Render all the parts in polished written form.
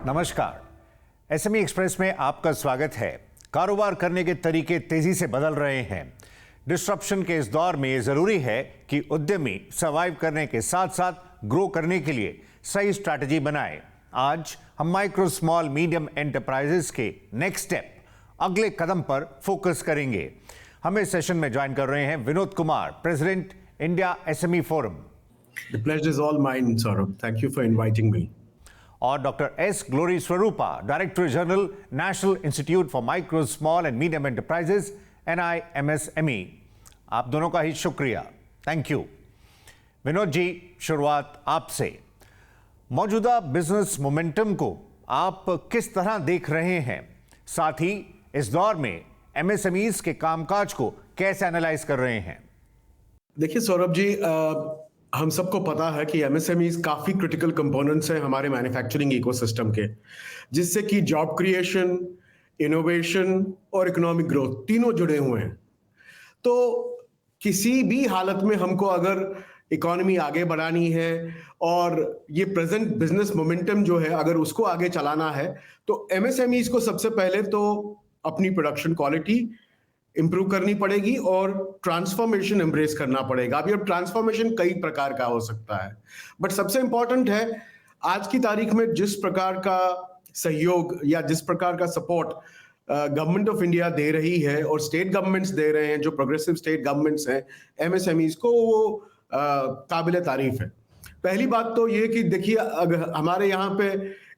नमस्कार। SME express में आपका स्वागत है। कारोबार करने के तरीके तेजी से बदल रहे हैं। डिस्ट्रप्शन के इस दौर में यह जरूरी है कि उद्यमी सर्वाइव करने के साथ साथ ग्रो करने के लिए सही स्ट्रैटेजी बनाए। आज हम माइक्रो स्मॉल मीडियम एंटरप्राइजेस के नेक्स्ट स्टेप, अगले कदम पर फोकस करेंगे। हमें सेशन में ज्वाइन कर रहे हैं Vinod Kumar, president India SME forum. The pleasure is all mine, Saurabh. Thank you for inviting me. और doctor S glory Swarupa, director general, national institute for micro small and medium enterprises NIMSME। आप दोनों का ही शुक्रिया, thank you. Vinod ji, शुरुआत आपसे। मौजूदा business momentum को आप किस तरह देख रहे हैं? साथ ही इस दौर में MSMEs के कामकाज को कैसे एनालाइज कर रहे हैं? देखिए सौरभ जी, हम सबको पता है कि MSMEs काफी क्रिटिकल कंपोनेंट्स हैं हमारे मैन्युफैक्चरिंग इकोसिस्टम के, जिससे कि जॉब क्रिएशन, इनोवेशन और इकोनॉमिक ग्रोथ तीनों जुड़े हुए हैं। तो किसी भी हालत में हमको अगर इकोनॉमी आगे बढ़ानी है और ये प्रेजेंट बिजनेस मोमेंटम जो है अगर उसको आगे चलाना है, तो MSMEs को सबसे पहले तो अपनी प्रोडक्शन क्वालिटी इंप्रूव करनी पड़ेगी और ट्रांसफॉर्मेशन एम्ब्रेस करना पड़ेगा। अभी अब ट्रांसफॉर्मेशन कई प्रकार का हो सकता है, बट सबसे इंपॉर्टेंट है आज की तारीख में जिस प्रकार का सहयोग या जिस प्रकार का सपोर्ट गवर्नमेंट ऑफ इंडिया दे रही है और स्टेट गवर्नमेंट्स दे रहे हैं, जो प्रोग्रेसिव स्टेट गवर्नमेंट्स हैं MSMEs को, वो काबिल तारीफ है। पहली बात तो ये कि देखिए, अगर हमारे यहाँ पे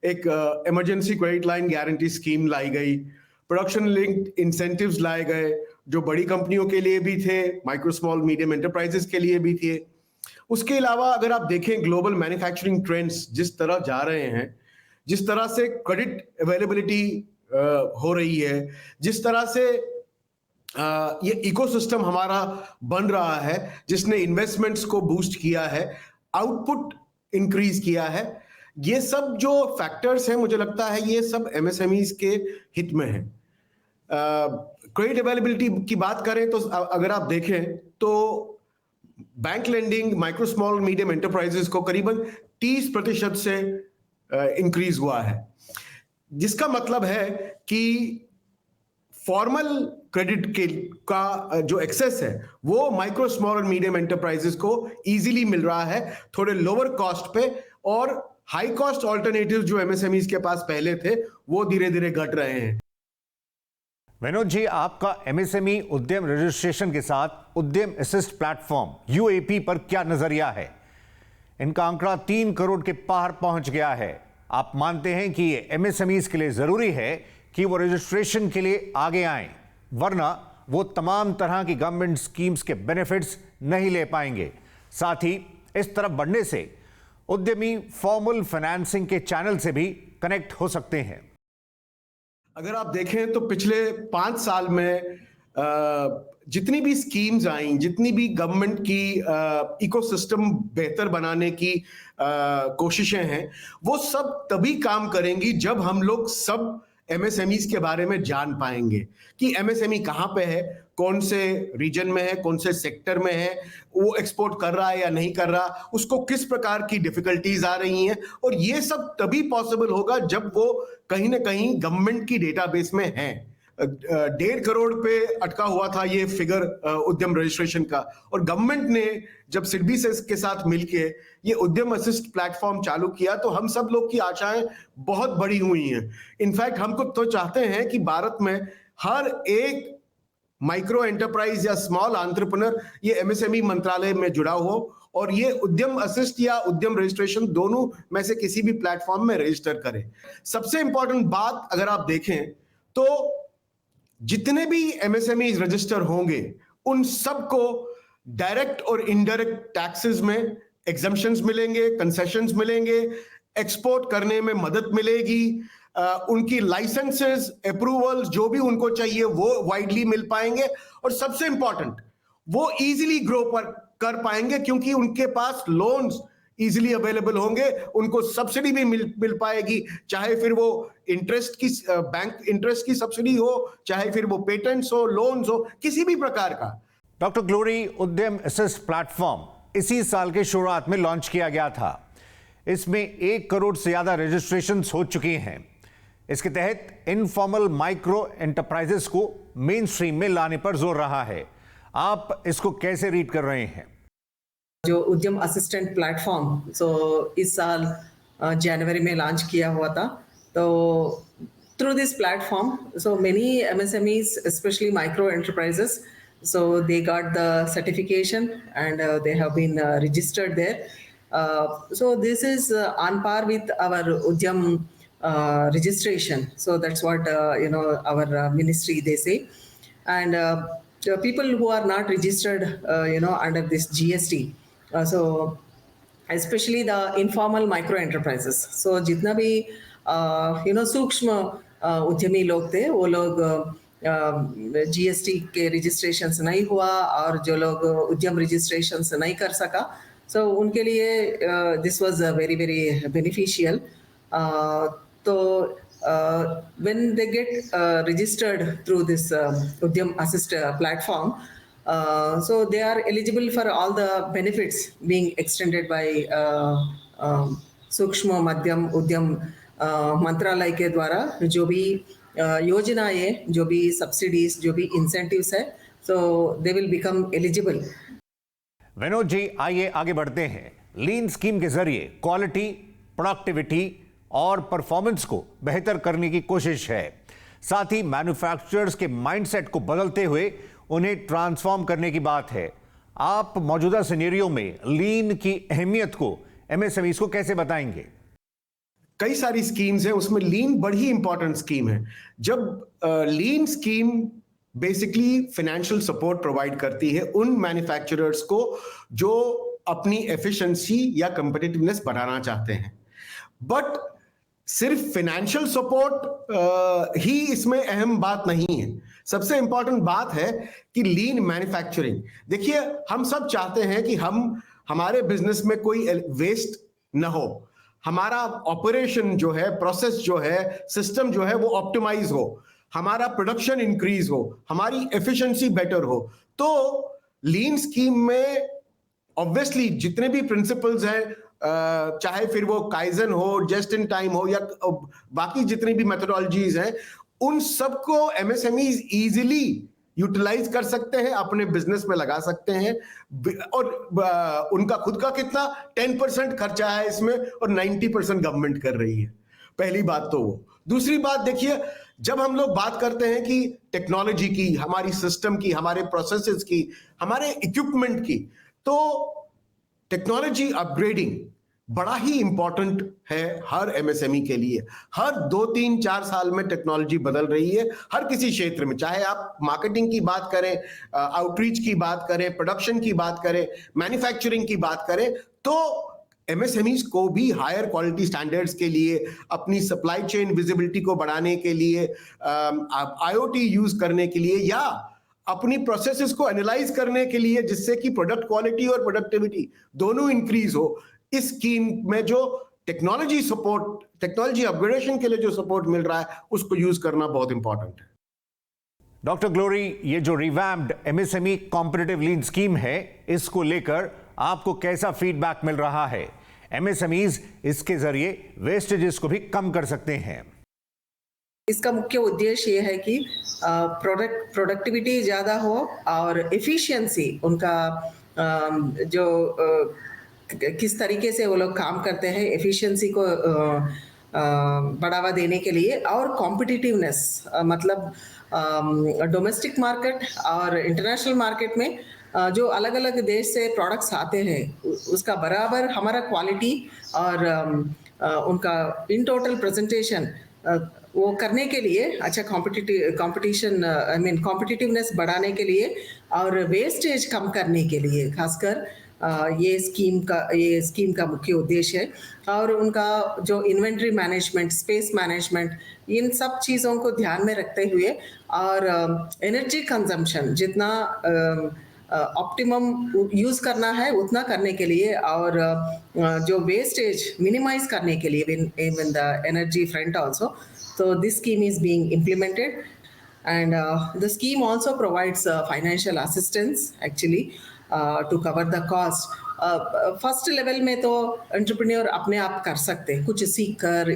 एक emergency credit line guarantee scheme लाई गई, प्रोडक्शन लिंक्ड इंसेंटिव्स लाए गए, जो बड़ी कंपनियों के लिए भी थे, माइक्रो स्मॉल मीडियम एंटरप्राइजेस के लिए भी थे। उसके अलावा अगर आप देखें ग्लोबल मैन्युफैक्चरिंग ट्रेंड्स जिस तरह जा रहे हैं, जिस तरह से क्रेडिट अवेलेबिलिटी हो रही है, जिस तरह से ये इकोसिस्टम हमारा बन रहा है, जिसने इन्वेस्टमेंट्स को बूस्ट किया है, आउटपुट इंक्रीज किया है, ये सब जो फैक्टर्स हैं मुझे लगता है ये सब MSMEs के हित में है। क्रेडिट अवेलेबिलिटी की बात करें तो अगर आप देखें तो bank lending micro small medium enterprises को करीबन 30% से इंक्रीज हुआ है, जिसका मतलब है कि फॉर्मल क्रेडिट का जो एक्सेस है वो माइक्रो स्मॉल और मीडियम एंटरप्राइजेस को इजीली मिल रहा है, थोड़े लोअर कॉस्ट पे, और हाई कॉस्ट ऑल्टरनेटिव जो MSMEs के पास पहले थे वो धीरे धीरे घट रहे हैं। विनोद जी, आपका MSME उद्यम रजिस्ट्रेशन के साथ उद्यम असिस्ट प्लेटफॉर्म UAP पर क्या नजरिया है? इनका आंकड़ा 3 करोड़ के पार पहुंच गया है। आप मानते हैं कि ये MSMEs के लिए जरूरी है कि वो रजिस्ट्रेशन के लिए आगे आएं, वरना वो तमाम तरह की गवर्नमेंट स्कीम्स के बेनिफिट्स नहीं ले पाएंगे। साथ ही इस तरफ बढ़ने से उद्यमी फॉर्मल फाइनेंसिंग के चैनल से भी कनेक्ट हो सकते हैं। अगर आप देखें तो पिछले 5 साल में जितनी भी स्कीम्स आई, जितनी भी गवर्नमेंट की इकोसिस्टम बेहतर बनाने की कोशिशें हैं, वो सब तभी काम करेंगी जब हम लोग सब MSMEs के बारे में जान पाएंगे कि MSME कहाँ पे है, कौन से रीजन में है, कौन से सेक्टर में है, वो एक्सपोर्ट कर रहा है या नहीं कर रहा, उसको किस प्रकार की डिफिकल्टीज आ रही हैं, और ये सब तभी पॉसिबल होगा जब वो कहीं ना कहीं गवर्नमेंट की डेटाबेस में है। 1.5 करोड़ पे अटका हुआ था ये फिगर उद्यम रजिस्ट्रेशन का, और गवर्नमेंट ने जब सिडबी के साथ मिलके ये उद्यम असिस्ट प्लेटफॉर्म चालू किया तो हम सब लोग की आशाएं बहुत बड़ी हुई हैं। इनफैक्ट हमको तो चाहते हैं कि भारत में हर एक माइक्रो एंटरप्राइज या स्मॉल एंटरप्रेन्योर ये MSME मंत्रालय में जुड़ा हो और ये उद्यम असिस्ट या उद्यम रजिस्ट्रेशन दोनों में से किसी भी प्लेटफॉर्म में रजिस्टर करे। सबसे इंपॉर्टेंट बात अगर आप देखें तो जितने भी MSMEs रजिस्टर होंगे उन सबको डायरेक्ट और इनडायरेक्ट टैक्सेस में एग्जम्पशंस मिलेंगे, कंसेशंस मिलेंगे, एक्सपोर्ट करने में मदद मिलेगी, उनकी लाइसेंसेस, अप्रूवल्स जो भी उनको चाहिए वो वाइडली मिल पाएंगे, और सबसे इंपॉर्टेंट वो इजीली ग्रो कर पाएंगे क्योंकि उनके पास लोन्स इजीली अवेलेबल होंगे, उनको सब्सिडी भी मिल पाएगी, चाहे फिर वो इंटरेस्ट की बैंक इंटरेस्ट की सब्सिडी हो, चाहे फिर वो पेटेंट्स हो, लोन्स हो, किसी भी प्रकार का। डॉक्टर ग्लोरी, उद्यम असिस्ट प्लेटफॉर्म इसी साल के शुरुआत में लॉन्च किया गया था। इसमें 1 करोड़ से ज्यादा रजिस्ट्रेशंस हो चुकी हैं। इसके तहत इनफॉर्मल माइक्रो एंटरप्राइजेस को मेन स्ट्रीम में लाने पर जोर रहा है। आप इसको कैसे रीड कर रहे हैं? जो उद्यम असिस्टेंट प्लेटफॉर्म इस साल जनवरी में लॉन्च किया हुआ था। तो through this platform, so many MSMEs, especially micro enterprises, so they got the certification and they have been registered there. So this is on par with our Udyam registration. So that's what our ministry they say. And the people who are not registered, under this GST, so especially the informal micro enterprises. So जितना भी सूक्ष्म उद्यमी लोग थे, वो लोग GST के registration नहीं हुआ और जो लोग उद्यम रजिस्ट्रेशन नहीं कर सका, सो उनके लिए this was very very beneficial. तो when they get registered through this Udyam Assist platform, so they are eligible for all the benefits being extended by सूक्ष्म मध्यम उद्यम मंत्रालय के द्वारा जो भी योजनाएं, जो भी सब्सिडीज, जो भी इंसेंटिव्स है, so they will become eligible. Vinod ji, आइए आगे बढ़ते हैं। लीन स्कीम के जरिए क्वालिटी, प्रोडक्टिविटी और परफॉर्मेंस को बेहतर करने की कोशिश है। साथ ही मैन्युफैक्चरर्स के माइंडसेट को बदलते हुए उन्हें ट्रांसफॉर्म करने की बात है। आप मौजूदा सिनेरियो में लीन की अहमियत को एमएसएमईज को कैसे बताएंगे? कई सारी स्कीम्स हैं, उसमें लीन बड़ी इंपॉर्टेंट स्कीम है। जब लीन scheme basically financial support provide करती है उन मैन्युफैक्चरर्स को जो अपनी एफिशिएंसी या कंपीटिटिवनेस बढ़ाना चाहते हैं, बट सिर्फ फाइनेंशियल सपोर्ट ही इसमें अहम बात नहीं है। सबसे इंपॉर्टेंट बात है कि लीन मैन्युफैक्चरिंग। देखिए, हम सब चाहते हैं कि हमारे बिजनेस में कोई वेस्ट न हो, हमारा ऑपरेशन जो है, प्रोसेस जो है, सिस्टम जो है वो ऑप्टिमाइज हो, हमारा प्रोडक्शन इंक्रीज हो, हमारी एफिशिएंसी बेटर हो। तो लीन स्कीम में ऑब्वियसली जितने भी प्रिंसिपल्स हैं, चाहे फिर वो काइजन हो, जस्ट इन टाइम हो, या बाकी जितनी भी मेथोडोलॉजीज हैं, उन सबको एमएसएमईज इजीली यूटिलाइज कर सकते हैं, अपने बिजनेस में लगा सकते हैं। और उनका खुद का कितना 10% खर्चा है इसमें और 90% गवर्नमेंट कर रही है। पहली बात तो वो। दूसरी बात देखिए, जब हम लोग बात करते हैं कि टेक्नोलॉजी की, हमारी सिस्टम की, हमारे प्रोसेसेस की, हमारे इक्विपमेंट की, तो टेक्नोलॉजी अपग्रेडिंग बड़ा ही इंपॉर्टेंट है हर एमएसएमई के लिए। हर 2, 3, 4 साल में टेक्नोलॉजी बदल रही है हर किसी क्षेत्र में, चाहे आप मार्केटिंग की बात करें, आउटरीच की बात करें, प्रोडक्शन की बात करें, मैन्युफैक्चरिंग की बात करें। तो एमएसएमईज को भी हायर क्वालिटी स्टैंडर्ड्स के लिए, अपनी सप्लाई चेन विजिबिलिटी को बढ़ाने के लिए, आईओटी यूज करने के लिए, या अपनी प्रोसेसेस को एनालाइज करने के लिए, जिससे कि प्रोडक्ट क्वालिटी और प्रोडक्टिविटी दोनों इंक्रीज हो, इस स्कीम में जो टेक्नोलॉजी सपोर्ट, टेक्नोलॉजी अपग्रेडेशन के लिए जो सपोर्ट मिल रहा है, उसको यूज करना बहुत इंपॉर्टेंट है। डॉक्टर ग्लोरी, ये जो रिवैम्प्ड एमएसएमई कॉम्पिटिटिव लीन स्कीम है, इसको लेकर आपको कैसा फीडबैक मिल रहा है? एमएसएमईज इसके जरिए वेस्टेजेस को भी कम कर सकते हैं। इसका मुख्य उद्देश्य ये है कि प्रोडक्टिविटी ज़्यादा हो और एफिशिएंसी उनका जो किस तरीके से वो लोग काम करते हैं, एफिशिएंसी को बढ़ावा देने के लिए, और कॉम्पिटिटिवनेस, मतलब डोमेस्टिक मार्केट और इंटरनेशनल मार्केट में जो अलग अलग देश से प्रोडक्ट्स आते हैं, उसका बराबर हमारा क्वालिटी और उनका इन टोटल प्रेजेंटेशन वो करने के लिए, अच्छा कॉम्पिटिटिवनेस बढ़ाने के लिए और वेस्टेज कम करने के लिए, खासकर ये स्कीम का मुख्य उद्देश्य है। और उनका जो इन्वेंट्री मैनेजमेंट, स्पेस मैनेजमेंट, इन सब चीज़ों को ध्यान में रखते हुए और एनर्जी कंजम्पशन जितना ऑप्टिमम यूज़ करना है उतना करने के लिए, और जो वेस्टेज मिनिमाइज करने के लिए in the energy front also. So this scheme is being implemented, and the scheme also provides financial assistance actually to cover the cost first level में तो एंटरप्रेन्योर अपने आप कर सकते हैं, कुछ सीख कर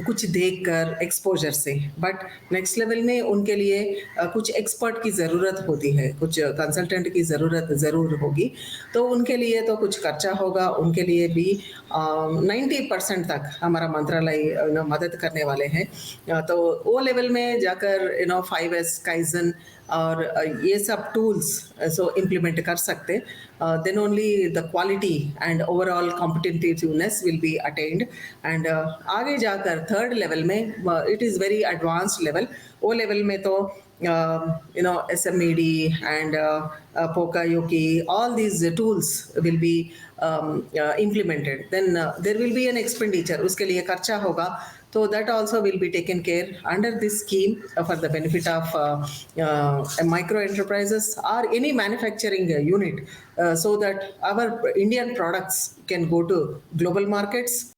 कुछ देख कर एक्सपोजर से, बट नेक्स्ट लेवल में उनके लिए कुछ एक्सपर्ट की ज़रूरत होती है, कुछ कंसल्टेंट की ज़रूरत ज़रूर होगी, तो उनके लिए तो कुछ खर्चा होगा, उनके लिए भी 90% तक हमारा मंत्रालय मदद करने वाले हैं। तो वो लेवल में जाकर 5S काइजन और ये सब टूल्स इम्प्लीमेंट कर सकते, then only the quality and overall competitiveness will be attend. And आगे जाकर थर्ड लेवल में it is very advanced level, वो लेवल में तो SMED and Pokayoki, all these tools will be implemented. Then there will be an expenditure, उसके लिए खर्चा होगा, so that also will be taken care under this scheme for the benefit of micro enterprises or any manufacturing unit, so that our Indian products can go to global markets.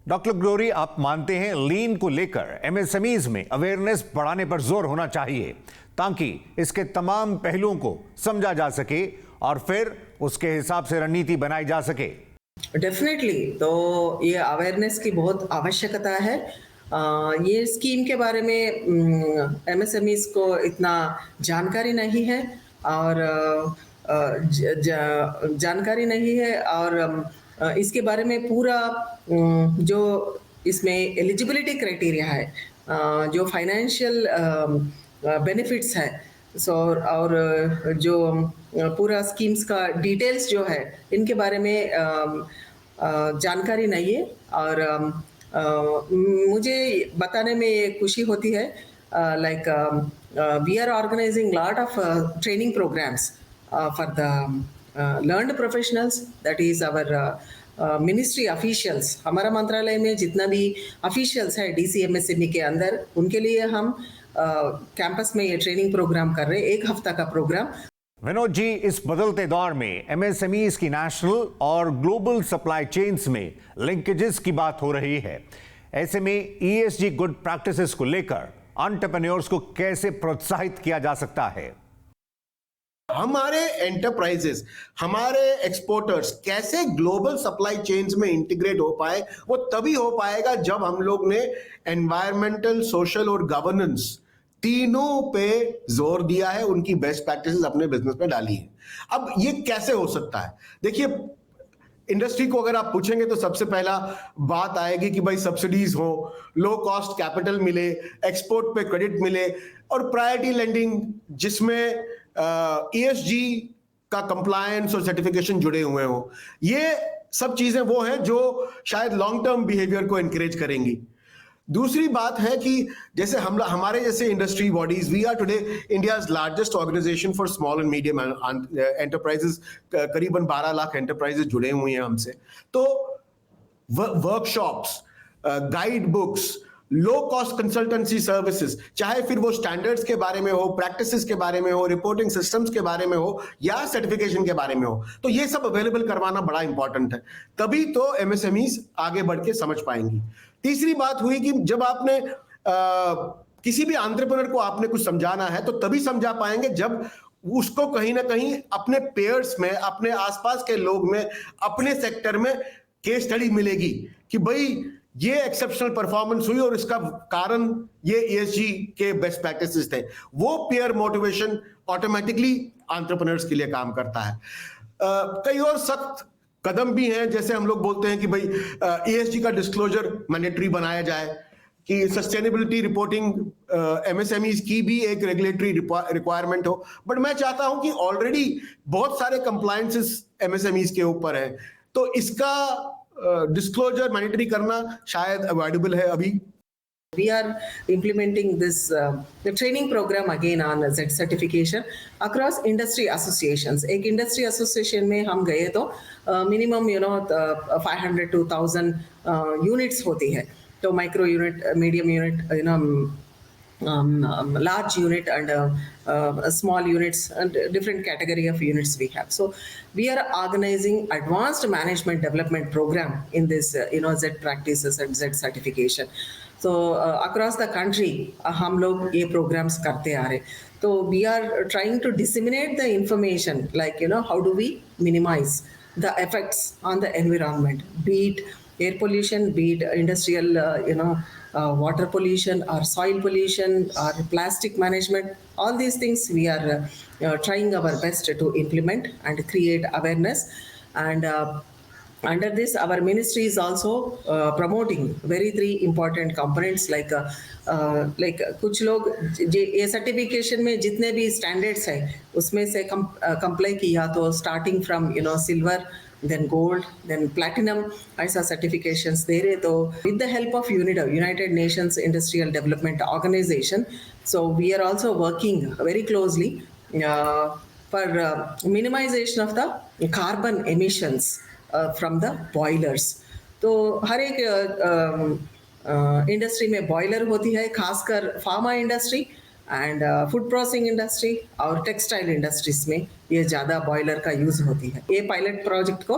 Doctor glory, आप मानते हैं लीन को लेकर MSMEs में awareness बढ़ाने पर जोर होना चाहिए ताकि इसके तमाम पहलुओं को समझा जा सके और फिर उसके हिसाब से रणनीति बनाई जा सके? डेफिनेटली, तो ये अवेयरनेस की बहुत आवश्यकता है। ये स्कीम के बारे में एमएसएमईज को इतना जानकारी नहीं है और जानकारी नहीं है और इसके बारे में पूरा जो इसमें एलिजिबिलिटी क्राइटेरिया है, जो फाइनेंशियल बेनिफिट्स है, और जो पूरा स्कीम्स का डिटेल्स जो है, इनके बारे में जानकारी नहीं है। और मुझे बताने में ये खुशी होती है, like we are organising lot of training programmes for the learned professionals, that is our ministry officials। हमारा मंत्रालय में जितना भी officials है DCMSME के अंदर, उनके लिए हम कैंपस में ये ट्रेनिंग प्रोग्राम कर रहे हैं, 1 हफ्ता का प्रोग्राम। विनोद जी, इस बदलते दौर में एमएसएमईज की नेशनल और ग्लोबल सप्लाई चेन्स में लिंकेजेस की बात हो रही है, ऐसे में ESG गुड प्रैक्टिसेस को लेकर एंटरप्रेन्योर्स को कैसे प्रोत्साहित किया जा सकता है? हमारे एंटरप्राइजेस, हमारे एक्सपोर्टर्स कैसे ग्लोबल सप्लाई चेन्स में इंटीग्रेट हो पाए, वो तभी हो पाएगा जब हम लोग ने एनवायरमेंटल, सोशल और गवर्नेंस तीनों पे जोर दिया है, उनकी बेस्ट प्रैक्टिसेस अपने बिजनेस में डाली है। अब ये कैसे हो सकता है? देखिए, इंडस्ट्री को अगर आप पूछेंगे तो सबसे पहला बात आएगी कि भाई सब्सिडीज हो, लो कॉस्ट कैपिटल मिले, एक्सपोर्ट पे क्रेडिट मिले और प्रायोरिटी लेंडिंग जिसमें ESG का कंप्लायंस और सर्टिफिकेशन जुड़े हुए हो। ये सब चीजें वो हैं जो शायद लॉन्ग टर्म बिहेवियर को एनकरेज करेंगी। दूसरी बात है कि जैसे हमारे जैसे industry bodies, we are today India's largest organisation for small and medium enterprises, करीबन 12 लाख एंटरप्राइजेस जुड़े हुए हैं हमसे। तो workshops, guide books, low cost consultancy services, चाहे फिर वो स्टैंडर्ड्स के बारे में हो, प्रैक्टिसेस के बारे में हो, रिपोर्टिंग सिस्टम्स के बारे में हो या सर्टिफिकेशन के बारे में हो, तो ये सब अवेलेबल करवाना बड़ा इंपॉर्टेंट है, तभी तो एमएसएमईज आगे बढ़ के समझ पाएंगी। तीसरी बात हुई कि जब आपने किसी भी एंटरप्रेन्योर को आपने कुछ समझाना है तो तभी समझा पाएंगे जब उसको कहीं ना कहीं अपने पेयर्स में, अपने आसपास के लोग में, अपने सेक्टर में केस स्टडी मिलेगी कि भाई ये एक्सेप्शनल परफॉर्मेंस हुई और इसका कारण ये ESG के बेस्ट प्रैक्टिसेस थे। वो पेयर मोटिवेशन ऑटोमेटिकली एंटरप्रेन्योर्स के लिए काम करता है। कई और सख्त कदम भी हैं, जैसे हम लोग बोलते हैं कि भाई ESG का डिस्क्लोजर मैंडेटरी बनाया जाए, कि सस्टेनेबिलिटी रिपोर्टिंग MSMEs की भी एक रेगुलेटरी रिक्वायरमेंट हो। बट मैं चाहता हूं कि ऑलरेडी बहुत सारे कंप्लायंसेस MSMEs के ऊपर है, तो इसका डिस्क्लोजर मैंडेटरी करना शायद अवॉइडेबल है अभी। We are implementing this the training program again on Z certification across industry associations. एक industry association में हम गए तो minimum 500 to 1000 units होती है, तो micro unit, medium unit, large unit and small units and different category of units we have. So we are organizing advanced management development program in this Z practices and Z certification. So across the country हम लोग ये programs करते आ रहे, तो we are trying to disseminate the information like how do we minimize the effects on the environment, be it air pollution, be it industrial, water pollution or soil pollution or plastic management. All these things we are trying our best to implement and create awareness. And under this, our ministry is also promoting very three important components like कुछ लोग ये certification में जितने भी standards है उसमें से comply किया, तो starting from silver, then gold, then platinum, ऐसा certifications दे रहे. तो with the help of UNIDO, United Nations Industrial Development Organization, so we are also working very closely for minimization of the carbon emissions from the boilers. तो हर एक industry में boiler होती है, खासकर pharma industry and food processing industry और textile industries में ये ज़्यादा बॉयलर का यूज़ होती है. ये पायलट प्रोजेक्ट को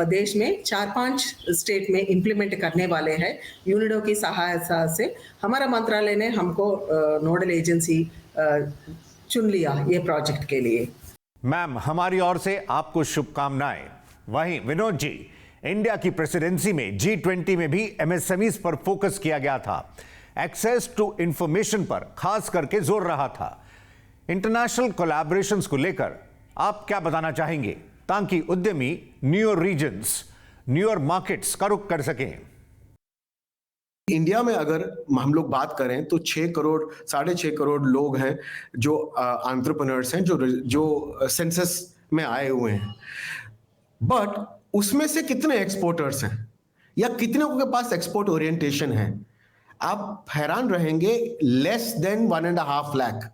देश में 4-5 स्टेट में इम्प्लीमेंट करने वाले हैं. यूनिडो की सहायता से हमारा मंत्रालय ने हमको नोडल एजेंसी चुन लिया ये प्रोजेक्ट के लिए. मैम, हमारी ओर से आपको शुभकामनाएं. वहीं विनोद जी, इंडिया की प्रेसिडेंसी में G20 में भी एमएसएमईज पर फोकस किया गया था. एक्सेस टू इंफॉर्मेशन पर खास करके जोर रहा था. इंटरनेशनल कोलैबोरेशंस को लेकर आप क्या बताना चाहेंगे ताकि उद्यमी न्यूअर रीजन्स, न्यूअर मार्केट्स का रुख कर सकें? इंडिया में अगर हम लोग बात करें तो 6 करोड़ 6.5 करोड़ लोग हैं जो एंटरप्रेन्योर्स हैं, जो सेंसस में आए हुए हैं. बट उसमें से कितने एक्सपोर्टर्स हैं या कितने के पास एक्सपोर्ट ओरिएंटेशन है? आप हैरान रहेंगे, लेस देन 1.5 लाख.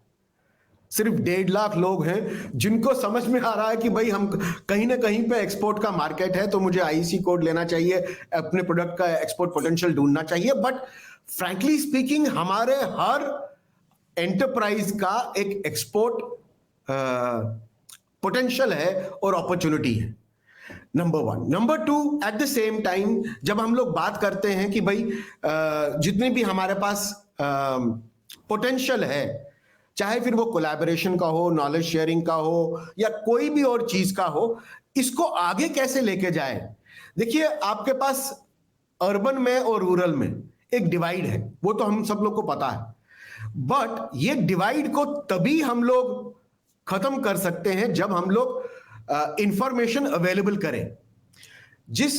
सिर्फ 1.5 लाख लोग हैं जिनको समझ में आ रहा है कि भाई हम कहीं ना कहीं पे एक्सपोर्ट का मार्केट है, तो मुझे आईसी कोड लेना चाहिए, अपने प्रोडक्ट का एक्सपोर्ट पोटेंशियल ढूंढना चाहिए. बट फ्रैंकली स्पीकिंग, हमारे हर एंटरप्राइज का एक एक्सपोर्ट पोटेंशियल है और अपॉर्चुनिटी है. Number 1. Number 2, at the same time जब हम लोग बात करते हैं कि भाई जितने भी हमारे पास पोटेंशियल है, चाहे फिर वो कोलैबोरेशन का हो, नॉलेज शेयरिंग का हो या कोई भी और चीज का हो, इसको आगे कैसे लेके जाए. देखिए, आपके पास अर्बन में और रूरल में एक डिवाइड है, वो तो हम सब लोग को पता है. बट ये डिवाइड को तभी हम लोग खत्म कर सकते हैं जब हम लोग इंफॉर्मेशन अवेलेबल करें. जिस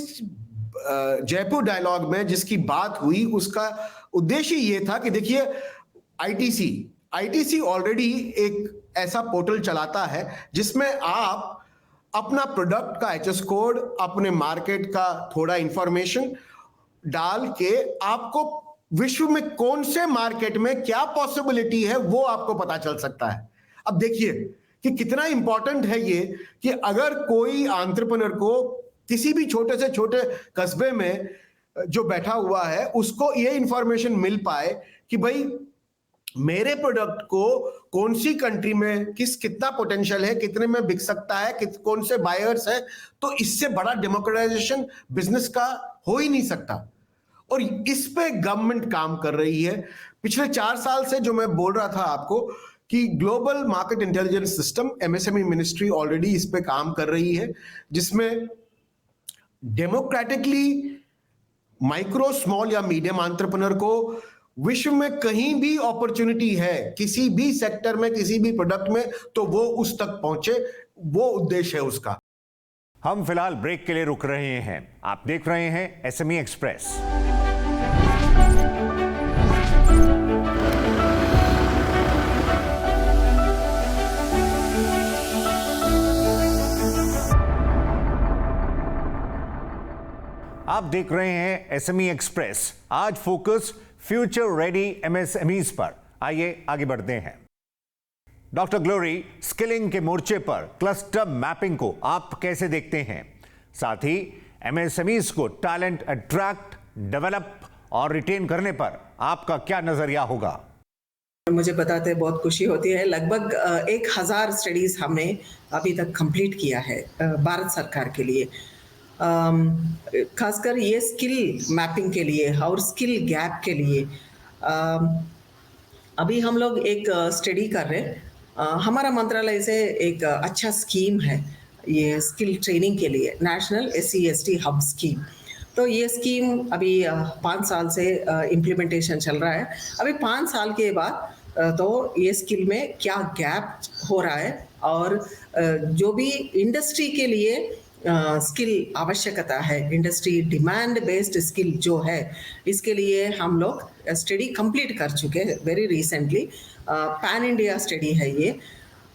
जयपुर डायलॉग में जिसकी बात हुई, उसका उद्देश्य ये था कि देखिए, आईटीसी ऑलरेडी एक ऐसा पोर्टल चलाता है जिसमें आप अपना प्रोडक्ट का एचएस कोड, अपने मार्केट का थोड़ा इंफॉर्मेशन डाल के आपको विश्व में कौन से मार्केट में क्या पॉसिबिलिटी है वो आपको पता चल सकता है. अब देखिए कि कितना इंपॉर्टेंट है ये कि अगर कोई एंटरप्रेन्योर को किसी भी छोटे से छोटे कस्बे में जो बैठा हुआ है, उसको ये इंफॉर्मेशन मिल पाए कि भाई मेरे प्रोडक्ट को कौन सी कंट्री में कितना पोटेंशियल है, कितने में बिक सकता है, कौन से बायर्स हैं, तो इससे बड़ा डेमोक्रेटाइजेशन बिजनेस का हो ही नहीं सकता. और इस पे गवर्नमेंट काम कर रही है. पिछले 4 साल से जो मैं बोल रहा था आपको कि global market intelligence system, MSME ministry already इस पे काम कर रही है, जिसमें डेमोक्रेटिकली माइक्रो, स्मॉल या मीडियम एंटरप्रेन्योर को विश्व में कहीं भी अपॉर्चुनिटी है, किसी भी सेक्टर में, किसी भी प्रोडक्ट में, तो वो उस तक पहुंचे, वो उद्देश्य है उसका. हम फिलहाल ब्रेक के लिए रुक रहे हैं. आप देख रहे हैं एसएमई एक्सप्रेस. आप देख रहे हैं एसएमई एक्सप्रेस. आज फोकस फ्यूचर रेडी एमएसएमईज पर. आइए आगे बढ़ते हैं. डॉक्टर ग्लोरी, स्किलिंग के मोर्चे पर क्लस्टर मैपिंग को आप कैसे देखते हैं? साथ ही एमएसएमईज को टैलेंट अट्रैक्ट, डेवलप और रिटेन करने पर आपका क्या नजरिया होगा? मुझे बताते बहुत खुशी होती है. लगभग 1000 स्टडीज हमने अभी तक कंप्लीट किया है भारत सरकार के लिए, खासकर ये स्किल मैपिंग के लिए और स्किल गैप के लिए. अभी हम लोग एक स्टडी कर रहे हैं. हमारा मंत्रालय से एक अच्छा स्कीम है. ये स्किल ट्रेनिंग के लिए नेशनल SC/ST हब स्कीम। तो ये स्कीम अभी 5 साल से इम्प्लीमेंटेशन चल रहा है। अभी 5 साल के बाद तो ये स्किल में क्या गैप हो रहा है और जो भी इंडस्ट्री के लिए स्किल आवश्यकता है, इंडस्ट्री डिमांड बेस्ड स्किल जो है, इसके लिए हम लोग स्टडी कंप्लीट कर चुके हैं very recently. Pan India study है ये।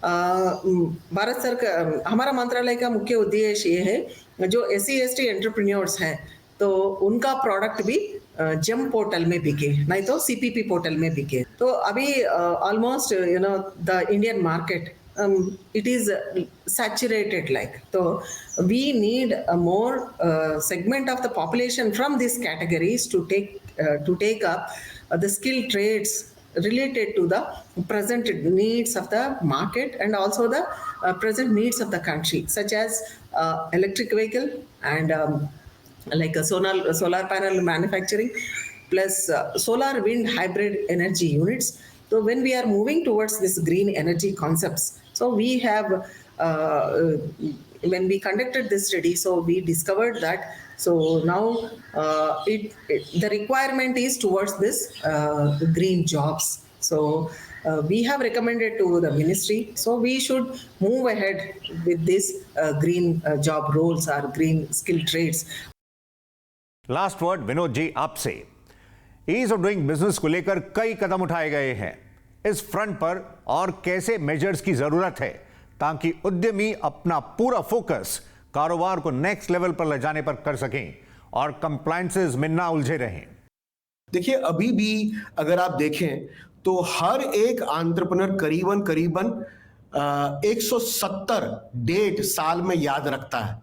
भारत सरकार, हमारा मंत्रालय का मुख्य उद्देश्य ये है जो SC/ST एंटरप्रेन्योर्स हैं तो उनका प्रोडक्ट भी जेम पोर्टल में बिके, नहीं तो CPP पोर्टल में बिके। तो अभी almost the Indian market it is saturated like, so we need a more segment of the population from these categories to take up the skill trades related to the present needs of the market and also the present needs of the country, such as electric vehicle and like a solar panel manufacturing plus solar wind hybrid energy units. So when we are moving towards this green energy concepts, so we have when we conducted this study, so we discovered that so now the requirement is towards this green jobs. So we have recommended to the ministry, so we should move ahead with this green job roles or green skill trades. Last word Vinod ji आपसे। Ease of doing business को लेकर कई कदम उठाए गए हैं। इस front पर और कैसे मेजर्स की जरूरत है ताकि उद्यमी अपना पूरा फोकस कारोबार को नेक्स्ट लेवल पर ले जाने पर कर सकें और कंप्लायंसेस में ना उलझे रहें? देखिए, अभी भी अगर आप देखें तो हर एक एंटरप्रेन्योर करीबन 170 डेट साल में याद रखता है।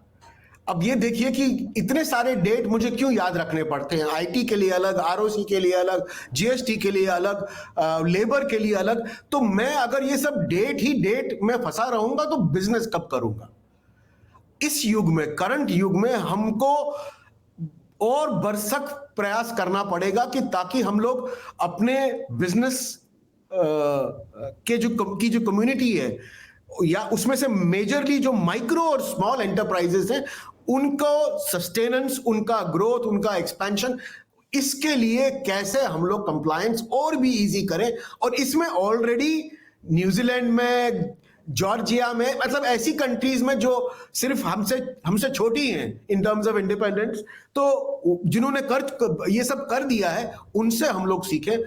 अब ये देखिए कि इतने सारे डेट मुझे क्यों याद रखने पड़ते हैं। IT के लिए अलग, ROC के लिए अलग, GST के लिए अलग, लेबर के लिए अलग। तो मैं अगर ये सब डेट में फंसा रहूंगा तो बिजनेस कब करूंगा? इस युग में, करंट युग में हमको और बरसक प्रयास करना पड़ेगा कि ताकि हम लोग अपने बिजनेस की जो कम्युनिटी है या उसमें से मेजरली जो माइक्रो और स्मॉल एंटरप्राइजेस हैं, उनको सस्टेनेंस, उनका ग्रोथ, उनका एक्सपेंशन, इसके लिए कैसे हम लोग कंप्लायंस और भी इजी करें। और इसमें ऑलरेडी न्यूजीलैंड में, जॉर्जिया में, मतलब ऐसी कंट्रीज में जो सिर्फ हमसे छोटी हैं इन टर्म्स ऑफ इंडिपेंडेंस, तो जिन्होंने ये सब कर दिया है, उनसे हम लोग सीखें।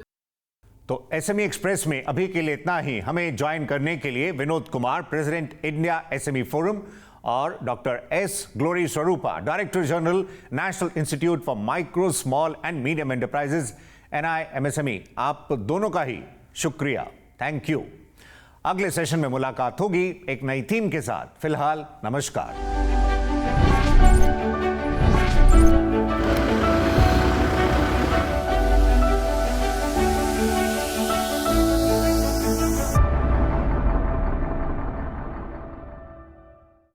तो SME एक्सप्रेस में अभी के लिए इतना ही। हमें ज्वाइन करने के लिए Vinod Kumar, president India SME forum, और doctor S. Glory Swarupa, director general, national institute for micro, small and medium enterprises, NI MSME, आप दोनों का ही शुक्रिया, थैंक यू। अगले सेशन में मुलाकात होगी एक नई थीम के साथ। फिलहाल नमस्कार।